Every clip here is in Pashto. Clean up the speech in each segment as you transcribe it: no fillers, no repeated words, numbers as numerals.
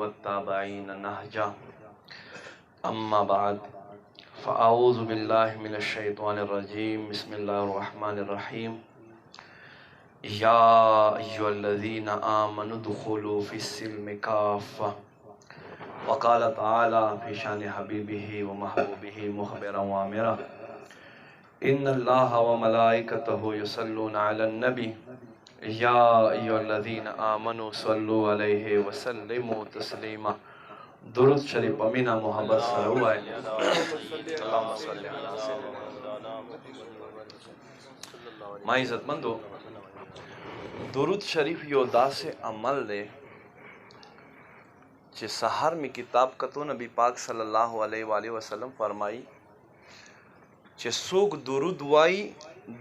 والتابعين نهجا أما بعد فأعوذ بالله من الشيطان الرجيم بسم الله الرحمن الرحيم يا أيها الذين آمنوا ادخلوا في السلم كافة وقال تعالى في شان حبيبه ومحبوبه مخبرا وامرا إن الله وملائكته يصلون على النبي يا أيها الذين آمنوا صلوا عليه وسلموا تسليما درود شریف امینا محبت سره وای اللهم صل علی سیدنا ما عزت مندو درود شریف یو داسې عمل دی چې سحر می کتاب کتو نبی پاک صلی الله علیه و آله وسلم فرمایي چې څوک درود وای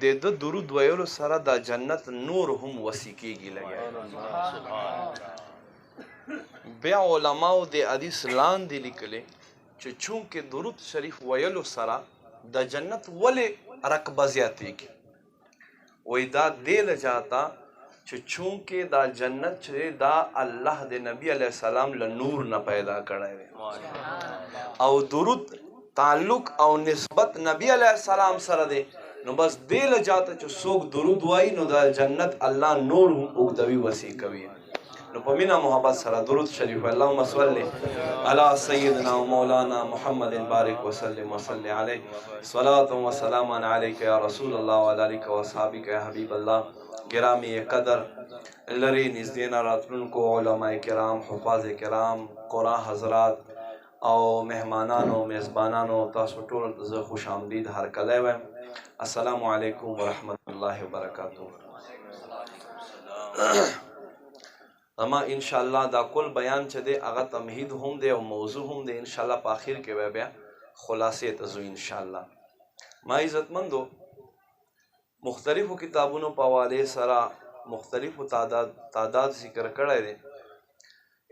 د درود ویلو سره د جنت نور هم وسیکیږي لګي بیا علماء د حدیث لاندې لیکلي چې چونکه درود شریف ویلو سره د جنت ولې رقبه زیاتېږي وای دا دې لجاتا چې چونکه دا جنت چې دا الله د نبی علیه السلام له نور نه پیدا کړی دی او درود تعلق او نسبت نبی علیه السلام سره دی نو بس دې لجاتا چې څوک درود وای نو دا جنت الله نور هم اوږدوي وسیع کوي نو په مینا محبت سره درود شریف اللهم صل علی سیدنا و مولانا محمد بارک وسلم وصلی علیه صلاة و سلام علیک یا رسول الله و علیک و اصحابک یا حبیب الله گرامی قدر لری نزدین راتلونکو علماء کرام حفاظ کرام قرآن حضرات او مهمانانو میزبانانو تاسو ټول زه خوش آمدید هر کله وایم السلام علیکم ورحمت الله وبرکاته اما انشاءالله دا کل بیان چې دی هغه تمهید هم دی او موضوع هم دی انشاءالله په اخر کې بیا خلاصې ته ځو انشاءالله ما عزتمندو مختلفو کتابونو په حوالې سره مختلفو تعداد ذکر کړی دی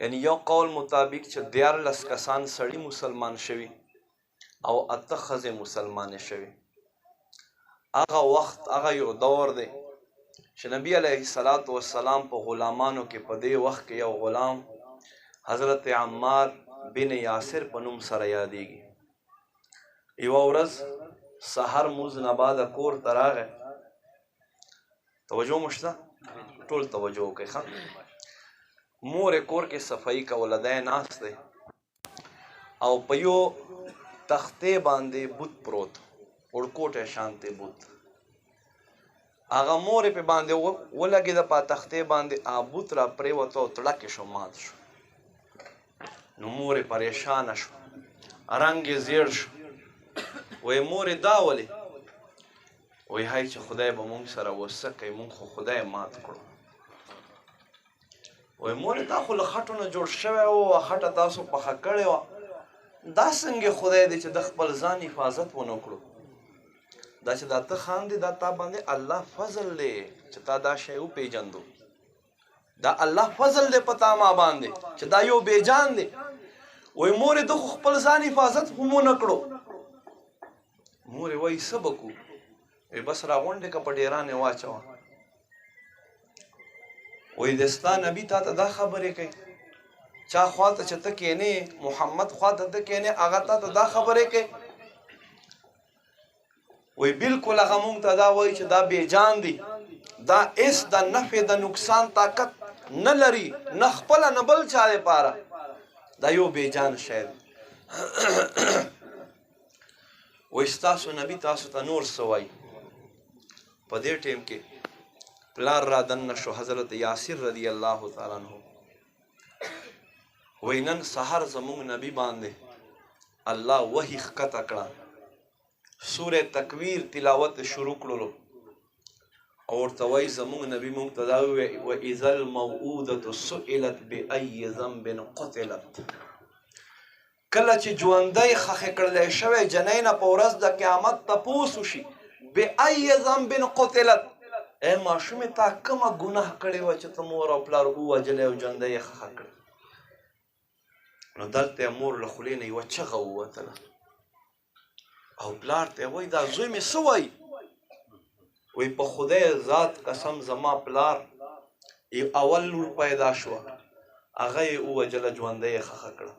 یعنی یو قول مطابق چې 14 کسان سړي مسلمان شوي او 8 ښځې مسلمانې شوي هغه وخت هغه یو دور دی چې نبی علیه السلام په غلامانو کې په دې وخت کې یو غلام حضرت عمار بن یاسر په نوم سره یادېږي یوه ورځ سحر مونځ نه بعده کور ته راغی توجه مو شته ټول توجه وکړئ ښه مور یې کور کې صفایي کوله دی ناست دی او په یو تختې باندې بوت پروت وړکوټی شانتې بوت هغه مور یې پې باندې ولګېده په تختې باندې هغه بوت را پرېوته او تړکې شو مات شو نو مور یې پریشانه شو رنګ یې زیړ شو وایي مور یې دا ولې وایي هی چې خدای به مونږ سره وسه کوي مونږ خو خدای مات کړو وایي مور یې دا خو له خټو نه جوړ شوی و خټه تاسو پخه کړې وه دا څنګه خدای دی چې د خپل ځان حفاظت ونه کړو دا چې دا ته خاندې دا تا باندې الله فضل دی چې تا دا شی وپېژندو دا الله فضل دی په تا ما باندې چې دا یو بېجان دی وایي مورې ده خو خپل ځان حفاظت هم ونه کړو مورې وایي څه به کړو وایي بس راغونډې که په ډېرانې واچوه وایي د ستا نبي تا ته دا خبرې کوي چا خوا ته چې ته کښېنې محمد خوا ته ته کښېنې هغه تا ته دا خبرې کوي وی بالکل هغه مونږ ته دا وایي چې دا بېجان دي دا هېڅ د نفع د نقصان طاقت نه لري نه خپله نه بل چا دپاره دا یو بېجان شی دی وایي ستاسو نبي تاسو ته نور څه وایي په دې ټیم کې پلار را دننه شو حضرت یاسر رضی الله تعالی عنه وایي نن سحر زموږ نبي باندې الله وحي ښکته کړه سوره تکویر تلاوت شروع کړلو او ورته وایي زموږ نبي موږ ته دا ووایي واذا الموءودة سئلت بأي ذنب قتلت کله چې ژوندی خښې کړلی شوی جنۍ نه په ورځ د قیامت تپوس وشي بأي ذنب قتلت ای ماشومې تا کومه ګناه کړې وه چې ته مور او پلار ووژلی او ژوندی یې خښه کړې نو دلته یې مور له خولې نه یوه چغه ووتله او پلار ته وایي دا زوی مې څه وایي وایي په خدای ذات قسم زما پلار اول لور پیدا شوه هغه یې ووجله ژوندی یې ښخه کړه.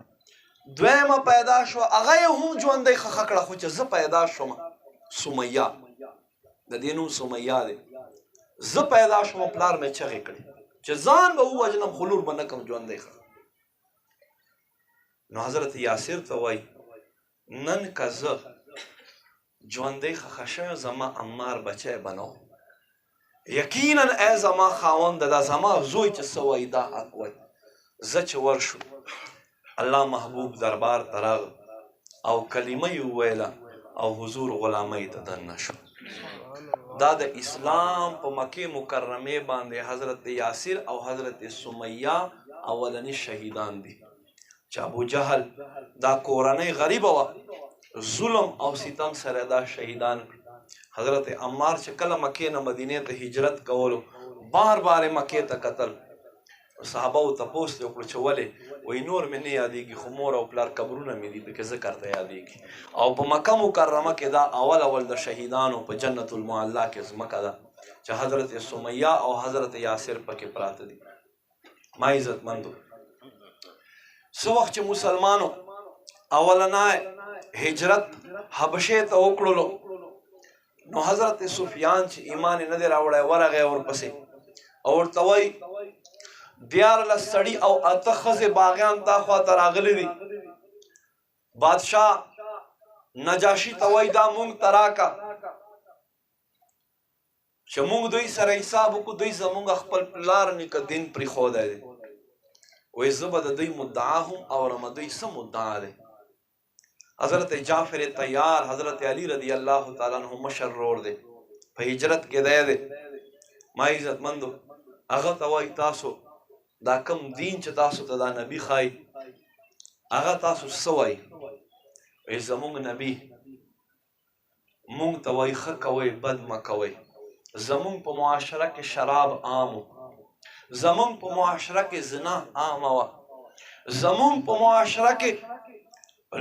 دویمه پیدا شوه هغه یې هم ژوندی ښخه کړه. خو چې زه پیدا شوم سمیه د دې نوم سمیه دی زه پیدا شوم پلار مې چغې کړې چې ځان به ووجنم خو لور به نه کړم ژوندی ښخ. نو حضرت یاسر ته وایي نن که زه ژوندی ښخه شوی زما عمار بچی به نه و یقینا ای زما خاونده دا زما زوی چې څه وایي دا حق وایي. زه چې ورشو الله محبوب دربار ته راغی او کلمه یې وویله او حضور غلامۍ ته دننه شو. دا د اسلام په مکې مکرمې باندې حضرت یاسر او حضرت سمیه اولنی شهیدان دي چې ابو جهل دا کورنۍ غریبه وه ظلم او ستم سره دا شهیدان. حضرت عمار چې کله مکې نه مدینې ته هجرت کولو بار بار مکې ته کتل صحابه او تپوس یې وکړو چې ولې وایي نور مې نه یادېږي خو مور او پلار قبرونه مې دي پکې ذکر ته یادېږي. او په مکه مکرمه کې دا اول د شهیدانو په جنت المعلا کې ځمکه ده چې حضرت سمیه او حضرت یاسر پکې پراته دي. ما عزتمندو څه وخت چې مسلمانو اولنی هجرت حبشې ته وکړلو نو حضرت سفیان چې ایمان نه دی راوړی ورغی ورپسې او ورته وایي 14 سړي او 8 ښځې باغیان تا خواته راغلي دي. بادشاه نجاشي ته وایي دا مونږ ته راکه چې مونږ دوی سره حساب وکړو. دوی زمونږ خپل پلار نیکه دین پرېښودی دی. وایي زه به د دوی مدعا هم اورم دوی څه مدعا دی. حضرت جعفر طیار حضرت علی رضی الله تعالی عنہ مشر رور دی په هجرت کې دی. ما عزتمندو هغه ته وایي تاسو دا کم دین چې تاسو ته دا نبی ښایي هغه تاسو څه وایي؟ وایي زمونږ نبی مونږ ته وایي ښه کوئ بد مه کوئ. زمونږ په معاشره کې شراب عام و زمونږ په معاشره کې زنا عامه وه زمونږ په معاشره کې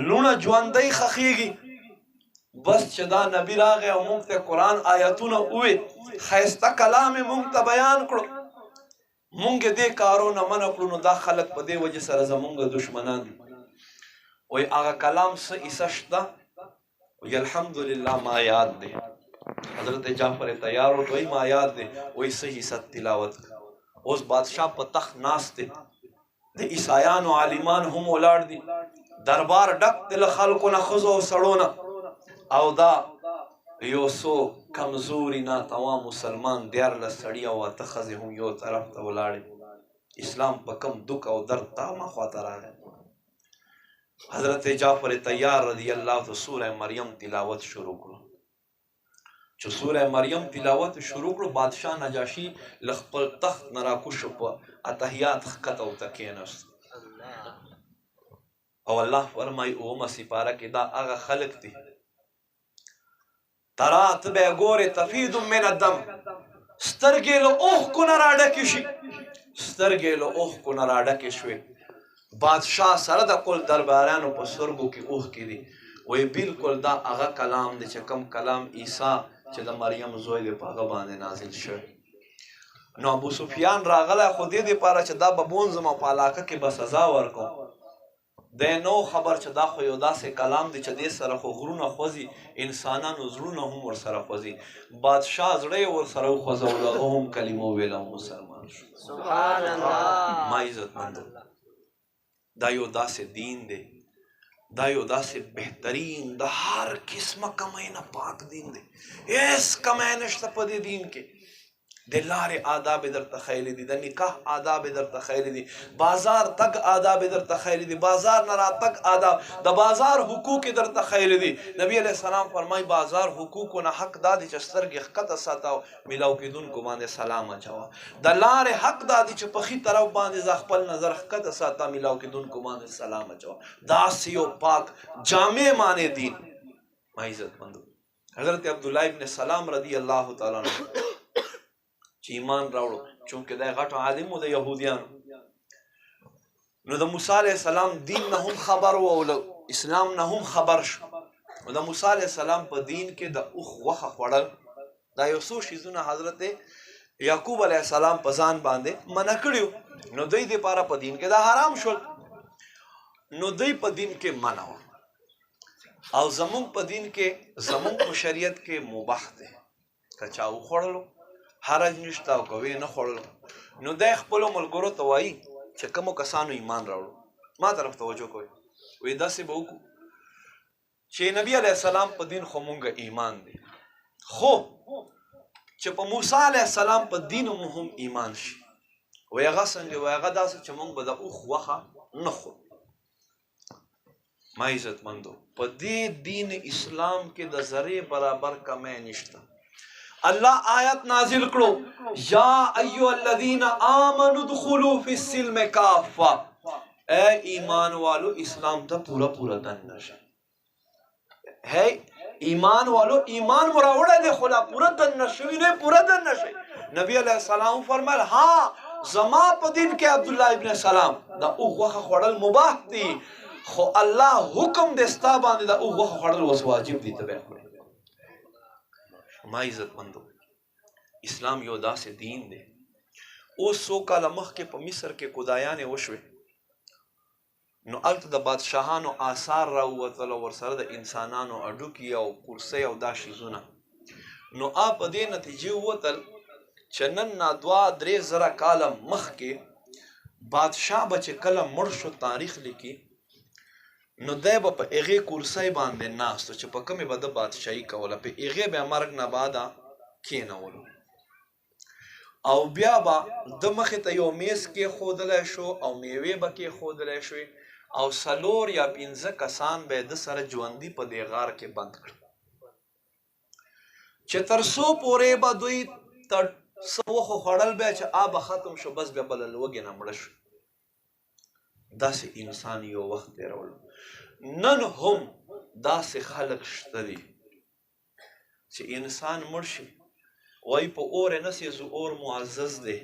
لونه ژوندی ښخېږي. بس چې دا نبی راغی او مونږ ته قرآن آیتونه ووې ښایسته کلام یې مونږ ته بیان کړو مونږ یې دې کارونه منع کړو نو دا خلک په دې وجې سره زمونږ دشمنان دي. وایي هغه کلام څه ایسه شته؟ وایي الحمدلله ما یاد دی. حضرت جعفر طیار ورته وایي ما یاد دی. وایي څه حصه تلاوت اوس بادشاه په تخت ناست دی د عیسایانو عالمان هم ولاړ دي دربار ډک دی له خلکو نه ښځو او سړو نه او دا یو څو کمزوري ناتوا مسلمان 14 سړي او 8 ښځې هم یو طرف ته ولاړې. اسلام په کم دک او درد تا مخواته راغی. حضرت جعفر طیار رضی الله عنه سوره مریم تلاوت شروع کړو. چې سوره مریم تلاوت شروع کړو بادشاه نجاشي له خپل تخت نه راکوز شو په اتحیات ښکته ورته کېناست او الله فرمایي اومه سپاره کې دا هغه خلک دي ترا ته به ګورې تفید من الدم سترګې له اوښکو نه راډکې شي سترګې له اوښکو نه راډکې شوې. بادشاه سره د کل درباریانو په سترګو کې اوښکې دي. وایي بالکل دا هغه کلام دی چې کوم کلام عیسی چې د مریم زوی دی په هغه باندې نازل شوی. نو ابو سفیان راغلی خو دې دپاره چې دا به بونځم او په علاقه کې به سزا ورکوم دی نو خبر چې دا خو یو داسې کلام دی چې دې سره خو غرونه خوځي انسانانو زړونه هم ورسره خوځي. بادشاه زړه یې ورسره وخوځولو هغه هم کلمه وویله او مسلمان شو. سبحان الله. ما عزتمندو دا یو داسې دین دی دا یو داسې بهترین د هر قسمه کمۍ نه پاک دین دی. هېڅ کمی نشته په دې دین کې. د لارې آداب یې درته ښیلي دي د نکاح آداب یې درته ښیلي دي بازار تګ آداب یې درته ښیلي دي بازار نه راتګ آداب د بازار حقوق یې درته ښیلي دي. نبي علیه السلام فرمایي بازار حقوقو نه حق دا دی چې سترګې ښکته ساته او میلاو کېدونکو باندې سلام اچوه. د لارې حق دا دی چې په ښي طرف باندې زه خپل نظر ښکته ساته میلاو کېدونکو باندې سلام اچوه. داسې یو پاک جامع معنی دین. ما عزتمندو حضرت عبدالله ابن سلام رضی الله تعالی عنہ چې ایمان راوړو چونکې دا غټ عالم و د یهودیانو نو د موسی علیه السلام دین نه هم خبر و او اسلام نه هم خبر شو. نو د موسی علیه السلام په دین کې د اوښ غوښه خوړل دا یو څو شیزونه حضرت یعقوب علیه السلام په ځان باندې منع کړیو نو دوی دپاره په دین کې دا حرام شول نو دوی په دین کې منع و او زمونږ په دین کې زمونږ په شریعت کې مباح دی که چا وخوړلو حرج نشته او که ویې نه خوړلو نو دی خپلو ملګرو ته وایي چې کومو کسانو ایمان راوړو ما طرف توجه کوئ وایي داسې به وکړو چې نبی علیه السلام په دین خو مونږ ایمان دی خو چې په موسی علیه السلام په دین مو هم ایمان شي وایي هغه څنګه وایي هغه داسې چې مونږ به د اوښ غوښه نه خورو ما عزتمندو په دې دین اسلام کې د ذرې برابر کمی نشته الله آیت نازل کړو یا ایها الذین آمنوا ادخلوا فی السلم کافه اے ایمان والو اسلام ته پورا پورا دننه شئ ہے ایمان والو ایمان مراوړه دی خو لا پورا دننه شوي نه پورا دننه شئ نبی علیه السلام فرمایل ها زما په دین کې عبدالله ابن سلام دا اوښ غوښه خوړل مباح دي خو الله حکم دې ستا باندې دا اوښ غوښه خوړل اوس واجب دي ته به یې خورې ما عزتمندو اسلام یو داسې دین دی اوس څو کاله مخکې په مصر کې کودایانې وشوې نو هلته د بادشاهانو آثار راووتل او ورسره د انسانانو هډوکي او کرسۍ او دا شیزونه نو په دې نتیجې ووتل چې نن نه 2-3 زره کاله مخکې بادشاه به چې کله مړ شو تاریخ لیکي نو دی به په هغې کرسۍ باندې ناست و چې په کومې به د بادشاهي کوله په هغې به یې مرګ نه بعده کېنولو او بیا به د مخې ته یو میز کېښودلی شو او میوې به کېښودلی شوې او 4 یا 5 کسان به د سره ژوندي په دې غار کې بند کړل چې تر څو پورې به دوی تر څه وخو خوړل بیا چې به ختم شو بس بیا بله لوږې نه مړه شو داسې انسان یو وخت تېرولو نن هم داسې خلک شته دي چې انسان مړ شي وایي په اور یې نه سېزو اور معزز دی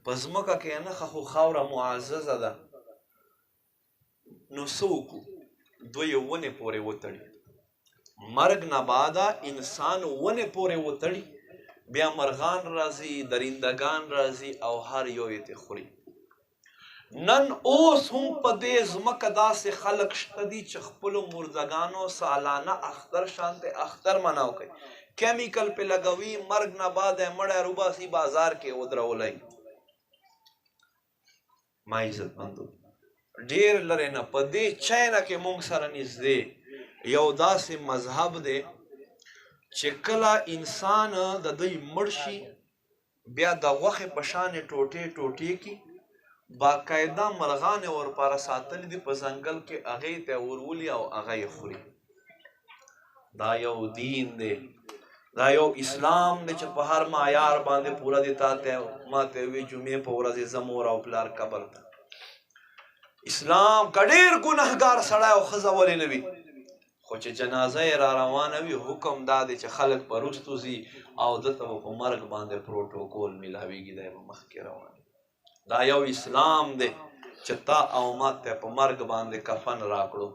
په ځمکه کې یې نښه خو خاوره معززه ده نو څه وکړو دوی یې ونې پورې وتړي مرګ نه بعده انسان ونې پورې وتړي بیا مرغان راځي درندګان راځي او هر یو یې ترې خوري نن اوس هم په دې ځمکه داسې خلک شته دي چې خپلو مردګانو سالانه اختر شانتې اختر مناو کوي کیمیکل پې لګوي مرګ نه بعد یې مړی روباسي بازار کې ودرولی ما عزتمندو ډېر لرې نه په دې چاینا کې موږ سره نږدې یو داسې مذهب دی چې کله انسان د دوی مړ شي بیا د غوښې په شانې ټوټې ټوټې کي باقاعده مرغانې ورپاره ساتلي دي په ځنګل کې هغې ته یې ورولي او هغه یې خوري دا یو دین دی دا یو اسلام دی چې په هر معیار باندې پوره دی تا ته ما ته وی جمعې په ورځ زه مور او پلار قبر ته اسلام که ډېر ګنهګار سړی او ښځه ولې نه وي خو چې جنازه یې را روانه وي حکم دا دی چې خلک به وروستو ځي او دته به په مرګ باندې پروټوکول میلاویږي دی به مخکې روان دا یو اسلام دی چې تا او ما ته په مرګ باندې کفن راکړو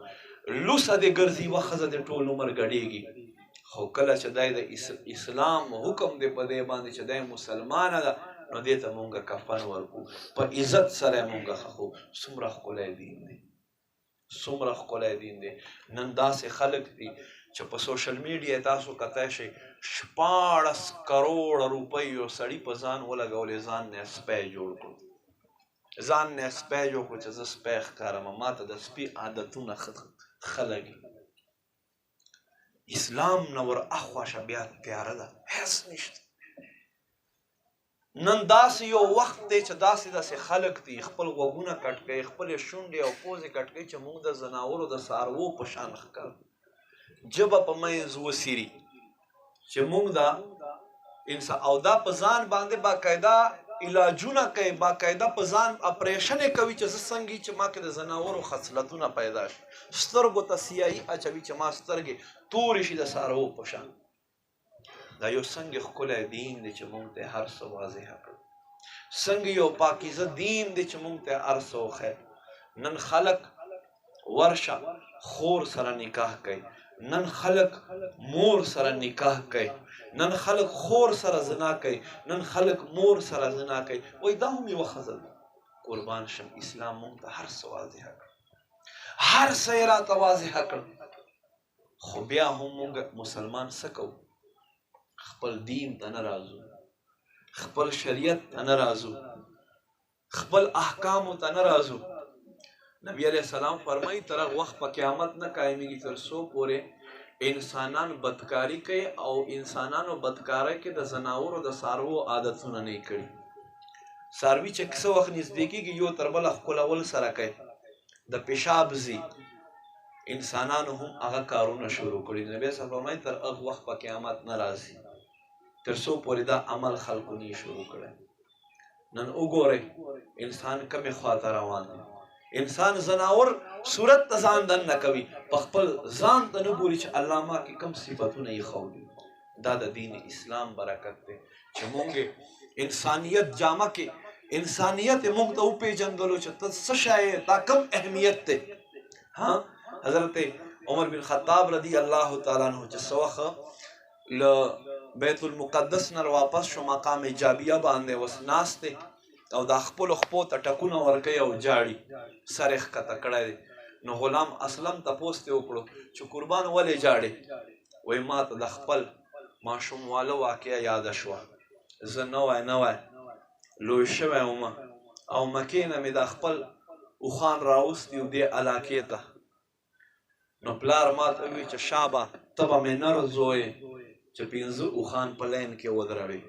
لوسه دې ګرځي وه ښځه دې ټول عمر ګډېږي خو کله چې دی د اسلام حکم دی په دې باندې چې دی مسلمانه ده نو دې ته مونږ کفن ورکړو په عزت سره یې مونږ ښخو څومره ښکلی دین دی څومره ښکلی دین دی نن داسې خلک دي چې په سوشل میډیا تاسو کتی شئ 14 کروړه روپۍ یو سړي په ځان ولګولې ځان نه سپی جوړ کړو ځان نه سپی جوړ کړو چې زه سپی ښکارم ما ته د سپي عادتونه ښه لګي اسلام نه ور اخواشه بیا تیاره ده هېڅ نشته نن داسې یو وخت دی چې داسې خلک دي خپل غوږونه کټ کوي خپلې شونډې او پوزې کټ کوي چې موږ د ځناورو د څاروو په شان ښکارو ژبه په منځ وڅیري چې موږ دا انسان او دا په ځان باندې باقاعده علاجونه کوي باقاعده په ځان اپریشن یې کوي چې زه څنګه چې ما کې د ځناورو خصلتونه پیدا شي سترګو ته سیاهي اچوي چې ما سترګې تورې شي د څاروو په شان دا یو څنګه ښکلی دین دی چې موږ ته هر څه واضح کړو څنګه یو پاکیزه دین دی چې موږ ته هر څه وښی نن خلک ورشه خور سره نکاح کوي نن خلق مور سره نکاح کوي، نن خلق خور سره زنا کوي، نن خلق مور سره زنا کوي. وای دا هم یوه ښځه ده. قربان شم اسلام مونږ ته هر څه واضح کړ، هر څه یې راته واضح کړ. خو بیا هم مونږ مسلمان څه کوو؟ خپل دین ته نه راځو، خپل شریعت ته نه راځو، خپل احکامو ته نه راځو. نبی علیہ السلام فرمایي تر هغه وخت په قیامت نه قایمیږي تر څو پورې انسانان بدکاري کوي او انسانانو بدکارۍ کې د زناورو د څاروو عادتونه نه یې کړي. څاروي چې څه وخت نږدې کېږي یو تر بله ښکلول سره کوي، د پیشاب ځي، انسانانو هم هغه کارونه شروع کړي. نبی صلی الله علیه وسلم تر هغه وخت په قیامت نه راځي تر څو پورې دا عمل خلکو نه شروع کړی. نن وګورئ انسان کومې خواته روان دی. انسان زناور صورت ته ځان دننه کوي، په خپل ځان ته نه ګوري چې الله ما کې کوم صفتونه یې ښودي. دا د دین اسلام برکت دی چې مونږ انسانیت جامه کې انسانیت یې مونږ ته وپېژندلو چې ته څه شی یې، تا کوم اهمیت دی. حضرت عمر بن خطاب رضی الله تعالی عنہ چې څه وخت له بیت المقدس نه واپس شو، مقام جابیه باندې اوس ناست دی او دا خپلو خپو ته ټکونه ورکوي او جاړي، سر یې ښکته کړی دی. نو غلام اسلم تپوس ترې وکړو چې قربان ولې جاړې؟ وایي ما ته د خپل ماشومواله واقعه یاده شوه. زه نوی لوی شوی وم او مکې نه مې دا خپل اوښان راوستي و دې علاقې ته. نو پلار ما ته ووایي چې شابه ته به مې نر زوی چې 15 اوښان په لین کې ودروي.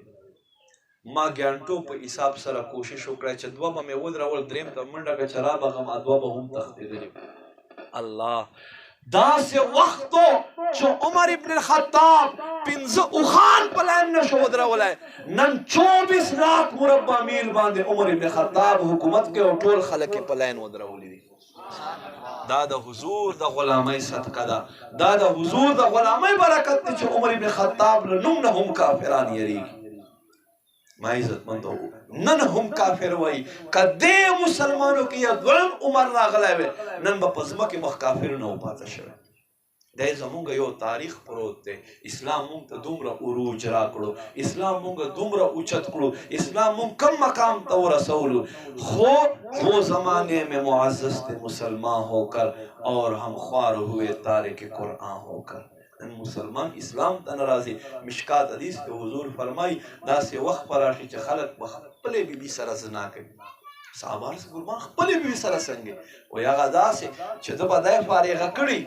ما ګانټو په حساب سره کوشش وکړی چې 2 به مې ودرول، 3 ته منډه کړه چې رابغم 2 به هم تښتېدلي. الله داسې وخت و چې عمر ابن الخطاب 15 اوښان په لاین نشو ودرولی. نن 24 لاک مربع میل باندې عمر ابن الخطاب حکومت کوي او ټول خلک یې په لاین ودرولی دي. دا د حضور د غلامۍ صدقه ده، دا د حضور د غلامۍ برکت دی چې عمر ابن الخطاب له نوم نه هم کافران یریږي. ما عزت مندو نن هم کافر وای، کدی مسلمانو کې یو دویم عمر راغلی وی نن به په ځمکې مخ کافر نه و پاتې شوی. دا زمونږ یو تاریخ پروت دی. اسلام مونږ ته دومره عروج راکړو، اسلام مونږ دومره اوچت کړو، اسلام مونږ کم مقام ته ورسولو. خو وہ زمانے میں معزز تھے مسلمان ہو کر اور ہم خوار ہوئے تارک قرآن ہو کر. مسلمان اسلام ته نه راځي. مشکات حدیث کې حضور فرمایي داسې وخت به راشي چې خلک به خپلې بیبي سره زنا کوي. صحابه عرض قربان خپلې بیبي سره څنګه؟ وایي هغه داسې چې ده به دی فارغه کړي،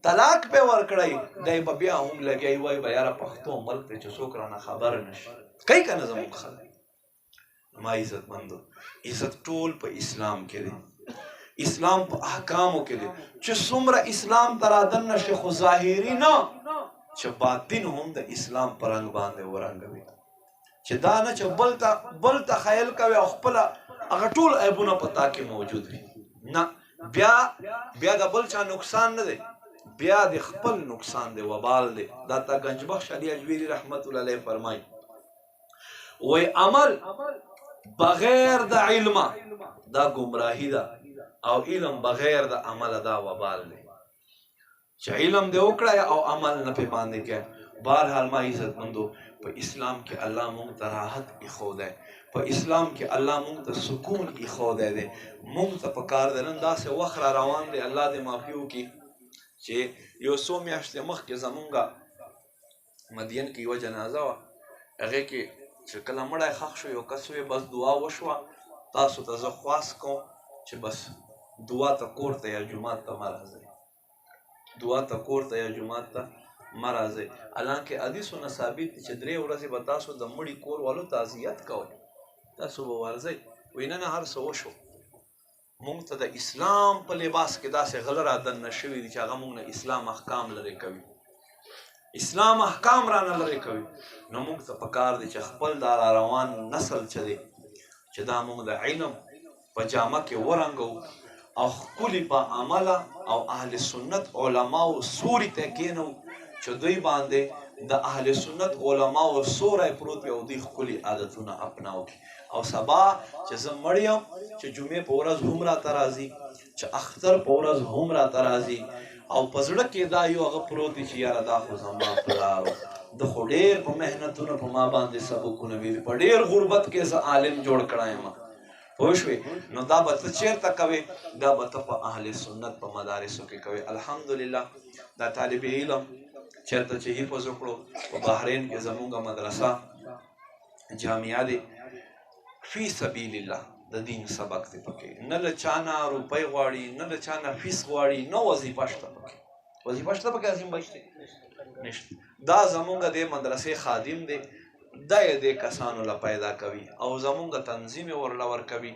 طلاق به یې ورکړی، دی به بیا هم لګیایي وایي به یاره پښتو ملک دی چې څوک رانه خبر نه شي. کوي که نه زموږ خلک؟ ما عزت مندو عزت ټول په اسلام کې دی، اسلام په احکامو کې دی چې څومره اسلام ته رادننه شي خو ظاهري نه، چې باطن هم د اسلام په رنګ باندې ورنګوي. چې دا نه چې بل ته خیال کوي او خپله هغه ټول عیبونه په تا کې موجود وي. نه، بیا د بل چا نقصان نه دی، بیا د خپل نقصان دی، وبال دی. دا تا گنجبخش علی اجویری رحمت الله علیه فرمایي وی عمل بغیر د علم دا گمراهی ده او علم بغیر د عمل دا وبال دی. چې علم دې وکړی او عمل نه پې باندې کوې. بهرحال ما عزت مندو په اسلام کې الله مونږ ته راحت ایښودی، په اسلام کې الله مونږ ته سکون ایښودی دی. مونږ ته پکار دی نن داسې وخت را روان دی، الله دې معافي وکړي، چې یو څو میاشتې مخکې زمونږ مدین کې یوه جنازه وه، هغې کې چې کله مړی ښخ شو یو کس وی بس دعا وشوه، تاسو ته زه خواست کوم چې بس دعا ته کور ته یا جومات ته مه راځئ، دعا ته کور ته یا جومات ته مه راځئ. حالانکه حدیثونه ثابت دي چې 3 ورځې به تاسو د مړي کور والو تعزیت کوئ، تاسو به ورځئ. وایي نه هر څه وشو، مونږ ته د اسلام په لباس کې داسې غله را دننه شوي دي چې هغه مونږ نه اسلام احکام لرې کوي، اسلام احکام را نه لرې کوي. نو مونږ ته پکار دی چې خپل دا را روان نسل چې دی چې دا مونږ د علم په جامه کې ورنګو او ښکلي په عمله او اهل سنت علماو سوري ته کینو چې دوی باندې د اهل سنت علماو سوری پروت وي او دوی ښکلي عادتونه اپناو کړي. او سبا چې زه مړ یم چې جمعې په ورځ هم راته راځي، چې اختر په ورځ هم راته راځي او په زړه کې دا یو هغه پروت دی چې یاره دا خو زما پلار و، د خو ډېر په محنتونو په ما باندې سبقونه ویلي، په ډېر غربت کې زه عالم جوړ کړی یم. پوه شوې؟ نو دا به ته چېرته کوې؟ دا به ته په اهل سنت په مدارسو کې کوې. الحمدلله دا طالب علم چېرته چې حفظ وکړو په بحرین کې زمونږ مدرسه جامعه دی، فی سبیل الله د دین سبق دی پکې، نه له چا نه روپۍ غواړي، نه له چا نه فیس غواړي، نه وظیفه شته پکې. وظیفه شته پکې عظیم بچ دی نشته. دا زمونږ د مدرسې خادم دی، دا یې دې کسانو له پیدا کوي او زمونږ تنظیم یې ورله ورکوي.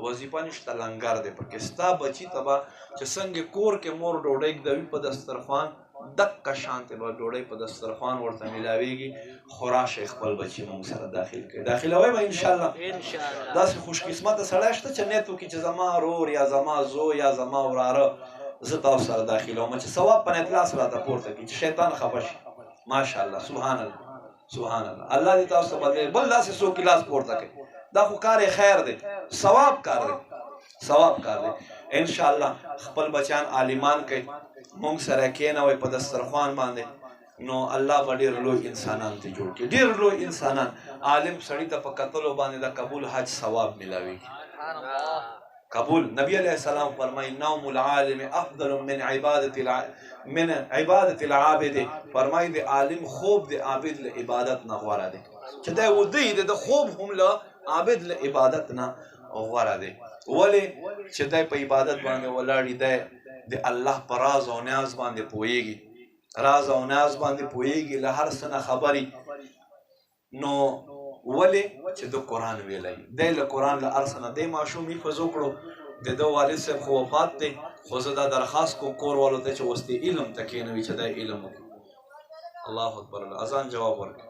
وظیفه نشته، لنګر دی پکې. ستا بچي ته به چې څنګه کور کې مور ډوډۍ ږدوي په دسترخوان، دقه شانتې به ډوډۍ په دسترخوان ورته میلاویږي. خو راشئ خپل بچي مونږ سره داخل کړئ. داخلوئ به انشاءالله. داسې خوش قسمته سړی شته چې نیت وکړي چې زما رور یا زما زوی یا زما وراره زه تاسو سره داخلوم، چې ثواب په نیت لاس راته پورته کړي چې شیطان خفه شي. ماشاءالله، سبحان الله، سبحان الله. الله دې تاسو ته بدلوي. بل داسې څوک لاس پورته کوي، دا خو کار خیر دی، ثواب کار دی، ثواب کار دی. انشاءالله خپل بچیان عالمان کوي، مونږ سره کېنوئ په دسترخوان باندې، نو الله به ډېر لوی انسانان ته جوړ کړي، ډېر لوی انسانان. عالم سړي ته په کتلو باندې د قبول حج ثواب ملاویږي. قبول نبی علیہ السلام فرمائی نوم العالم افضل من عبادت العابد. فرمائی د عالم خوب د عابد له عبادت نه غوره دی، چې دا ودی د خوب هم له عابد له عبادت نه غوره دی. ولې چې دی په عبادت باندې ولاړ دی، د الله په راز او نیاز باندې پوهیږي، راز او نیاز باندې پوهیږي، له هر څه نه خبري. نو ولې چې د قرآن ویلی دی، له قرآن له هر څه نه دی ماشوم حفظ وکړو. د ده والد صاحب خو وفات دی، خو زه دا درخواست کوم کور والو ته چې اوس دې علم ته کښېنوي چې دا علم وکړي. الله اکبر. اذان جواب ورکړي.